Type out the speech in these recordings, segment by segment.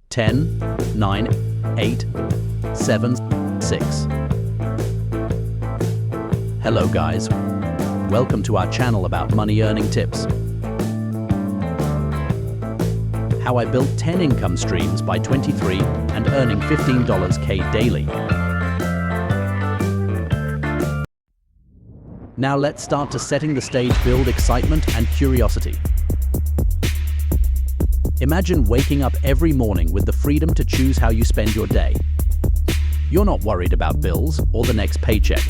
10, 9, 8, 7, 6. Hello guys, welcome to our channel about money earning tips. How I built 10 income streams by 23 and earning $15K daily. Now let's start to setting the stage, build excitement and curiosity. Imagine waking up every morning with the freedom to choose how you spend your day. You're not worried about bills or the next paycheck.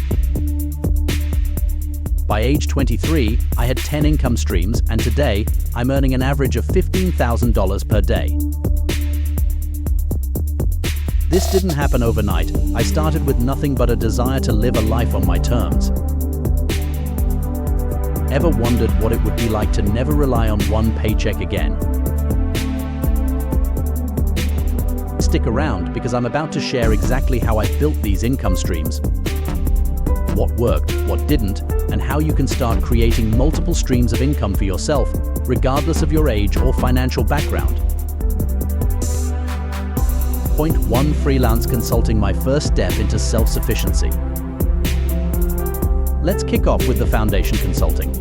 By age 23, I had 10 income streams, and today, I'm earning an average of $15,000 per day. This didn't happen overnight. I started with nothing but a desire to live a life on my terms. Ever wondered what it would be like to never rely on one paycheck again? Stick around, because I'm about to share exactly how I built these income streams, what worked, what didn't, and how you can start creating multiple streams of income for yourself, regardless of your age or financial background. Point 1: freelance consulting, my first step into self-sufficiency. Let's kick off with the foundation consulting.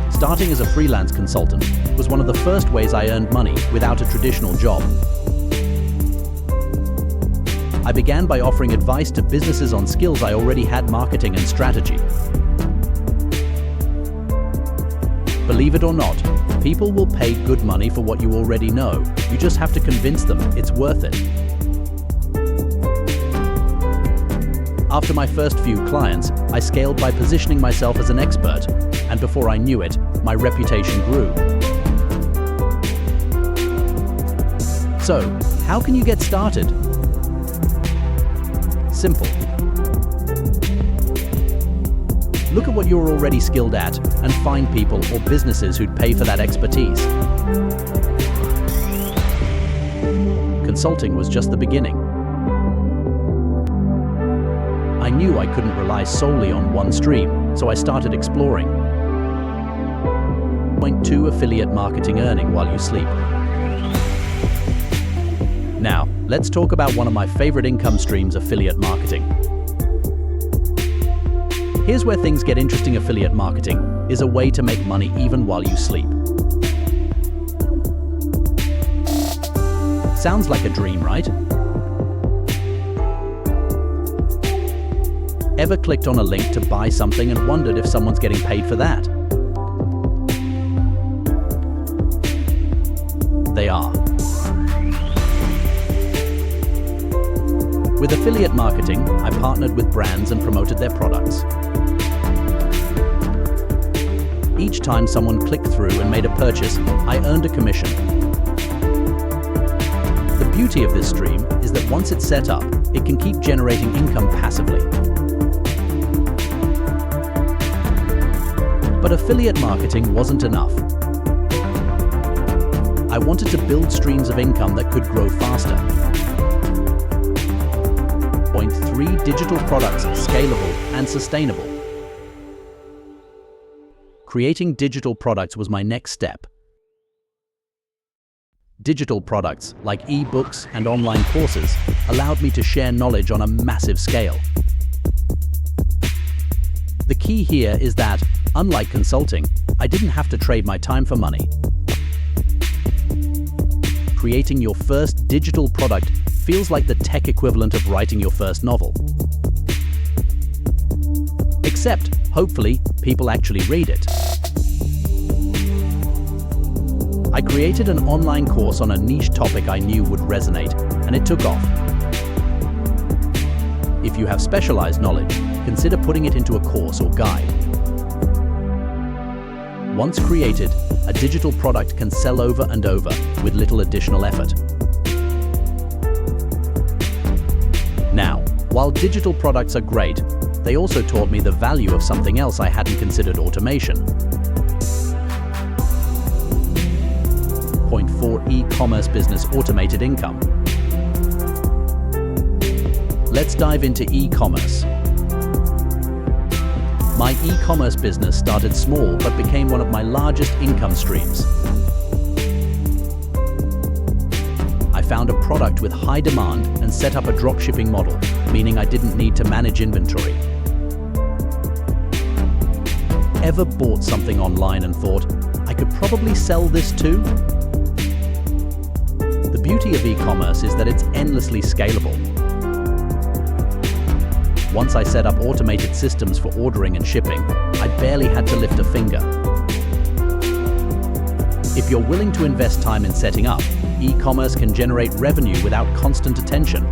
Starting as a freelance consultant was one of the first ways I earned money without a traditional job. I began by offering advice to businesses on skills I already had: marketing and strategy. Believe it or not, people will pay good money for what you already know. You just have to convince them it's worth it. After my first few clients, I scaled by positioning myself as an expert, and before I knew it, my reputation grew. So, how can you get started? Simple. Look at what you're already skilled at and find people or businesses who'd pay for that expertise. Consulting was just the beginning. I knew I couldn't rely solely on one stream, so I started exploring. Point 2: affiliate marketing, earning while you sleep. Now, let's talk about one of my favorite income streams: affiliate marketing. Here's where things get interesting. Affiliate marketing is a way to make money even while you sleep. Sounds like a dream, right? Ever clicked on a link to buy something and wondered if someone's getting paid for that? They are. With affiliate marketing, I partnered with brands and promoted their products. Each time someone clicked through and made a purchase, I earned a commission. The beauty of this stream is that once it's set up, it can keep generating income passively. But affiliate marketing wasn't enough. I wanted to build streams of income that could grow faster. Point 3: digital products, scalable and sustainable. Creating digital products was my next step. Digital products like e-books and online courses allowed me to share knowledge on a massive scale. The key here is that, unlike consulting, I didn't have to trade my time for money. Creating your first digital product feels like the tech equivalent of writing your first novel. Except, hopefully, people actually read it. I created an online course on a niche topic I knew would resonate, and it took off. If you have specialized knowledge, consider putting it into a course or guide. Once created, a digital product can sell over and over with little additional effort. Now, while digital products are great, they also taught me the value of something else I hadn't considered: automation. Point 4: e-commerce business, automated income. Let's dive into e-commerce. My e-commerce business started small but became one of my largest income streams. found a product with high demand and set up a dropshipping model, meaning I didn't need to manage inventory. Ever bought something online and thought, I could probably sell this too? The beauty of e-commerce is that it's endlessly scalable. Once I set up automated systems for ordering and shipping, I barely had to lift a finger. If you're willing to invest time in setting up, e-commerce can generate revenue without constant attention.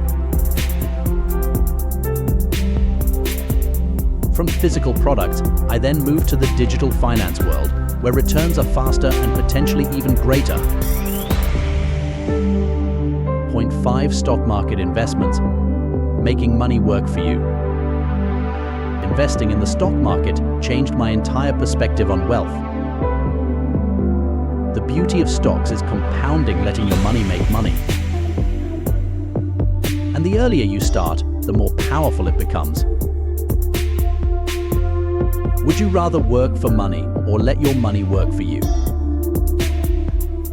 From physical products, I then moved to the digital finance world, where returns are faster and potentially even greater. Point 5 stock market investments, making money work for you. Investing in the stock market changed my entire perspective on wealth. The beauty of stocks is compounding, letting your money make money. And the earlier you start, the more powerful it becomes. Would you rather work for money or let your money work for you?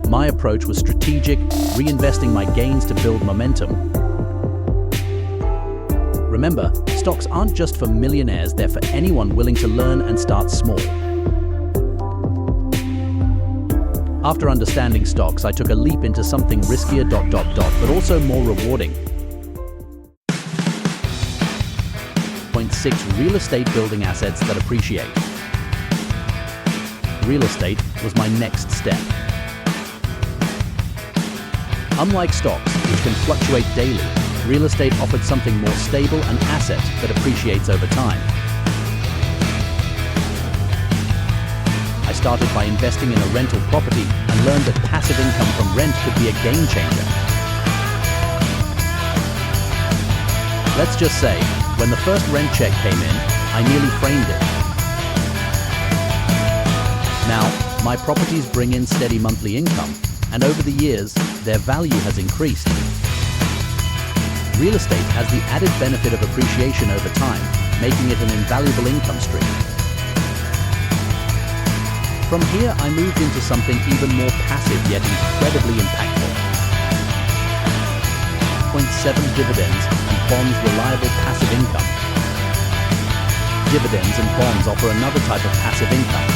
My approach was strategic, reinvesting my gains to build momentum. Remember, stocks aren't just for millionaires, they're for anyone willing to learn and start small. After understanding stocks, I took a leap into something riskier, but also more rewarding. Point 6, real estate, building assets that appreciate. Real estate was my next step. Unlike stocks, which can fluctuate daily, real estate offered something more stable, an asset that appreciates over time. I started by investing in a rental property and learned that passive income from rent could be a game changer. Let's just say, when the first rent check came in, I nearly framed it. Now, my properties bring in steady monthly income, and over the years, their value has increased. Real estate has the added benefit of appreciation over time, making it an invaluable income stream. From here, I moved into something even more passive yet incredibly impactful. Point 7, dividends and bonds, reliable passive income. Dividends and bonds offer another type of passive income.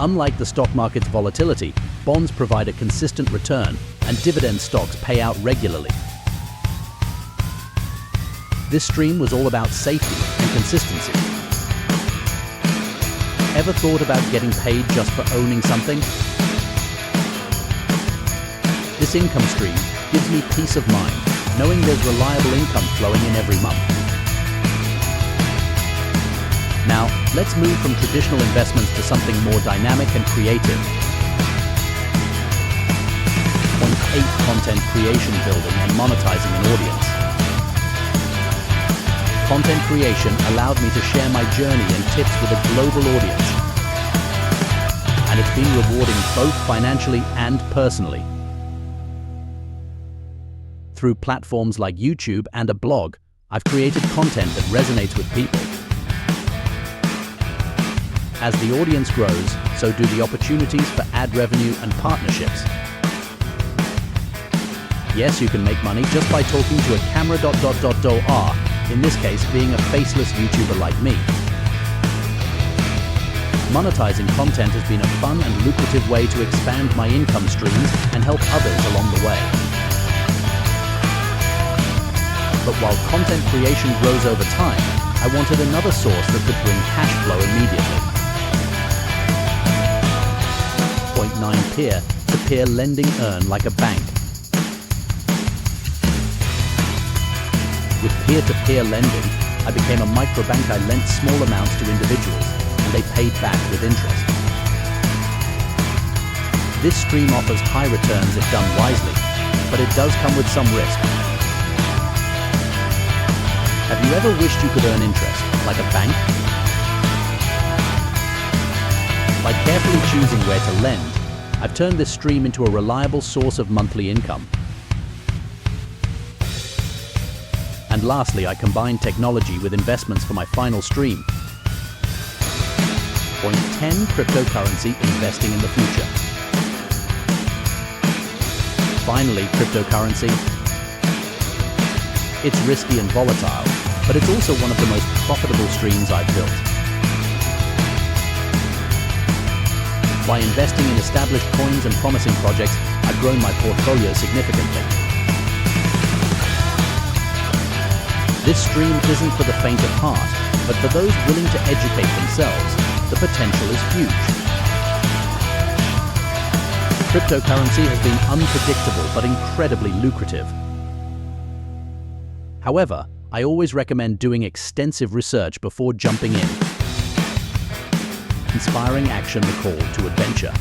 Unlike the stock market's volatility, bonds provide a consistent return, and dividend stocks pay out regularly. This stream was all about safety and consistency. Ever thought about getting paid just for owning something? This income stream gives me peace of mind, knowing there's reliable income flowing in every month. Now, let's move from traditional investments to something more dynamic and creative. Point 8, content creation, building and monetizing an audience. Content creation allowed me to share my journey and tips with a global audience. And it's been rewarding both financially and personally. Through platforms like YouTube and a blog, I've created content that resonates with people. As the audience grows, so do the opportunities for ad revenue and partnerships. Yes, you can make money just by talking to a camera. In this case, being a faceless YouTuber like me. Monetizing content has been a fun and lucrative way to expand my income streams and help others along the way. But while content creation grows over time, I wanted another source that could bring cash flow immediately. Point 9, peer-to-peer lending, earn like a bank. With peer-to-peer lending, I became a microbank. I lent small amounts to individuals, and they paid back with interest. This stream offers high returns if done wisely, but it does come with some risk. Have you ever wished you could earn interest, like a bank? By carefully choosing where to lend, I've turned this stream into a reliable source of monthly income. And lastly, I combine technology with investments for my final stream. Point 10, cryptocurrency, investing in the future. Finally, cryptocurrency. It's risky and volatile, but it's also one of the most profitable streams I've built. By investing in established coins and promising projects, I've grown my portfolio significantly. This stream isn't for the faint of heart, but for those willing to educate themselves. The potential is huge. Cryptocurrency has been unpredictable but incredibly lucrative. However, I always recommend doing extensive research before jumping in. Inspiring action, the call to adventure.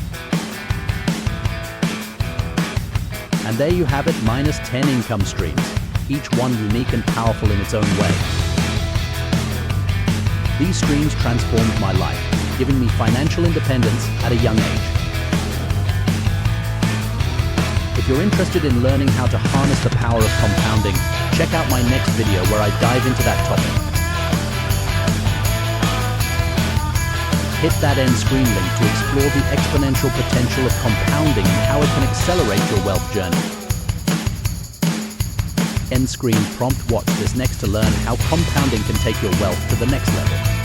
And there you have it, minus 10 income streams, each one unique and powerful in its own way. These streams transformed my life, giving me financial independence at a young age. If you're interested in learning how to harness the power of compounding, check out my next video where I dive into that topic. Hit that end screen link to explore the exponential potential of compounding and how it can accelerate your wealth journey. End screen prompt, watch this next to learn how compounding can take your wealth to the next level.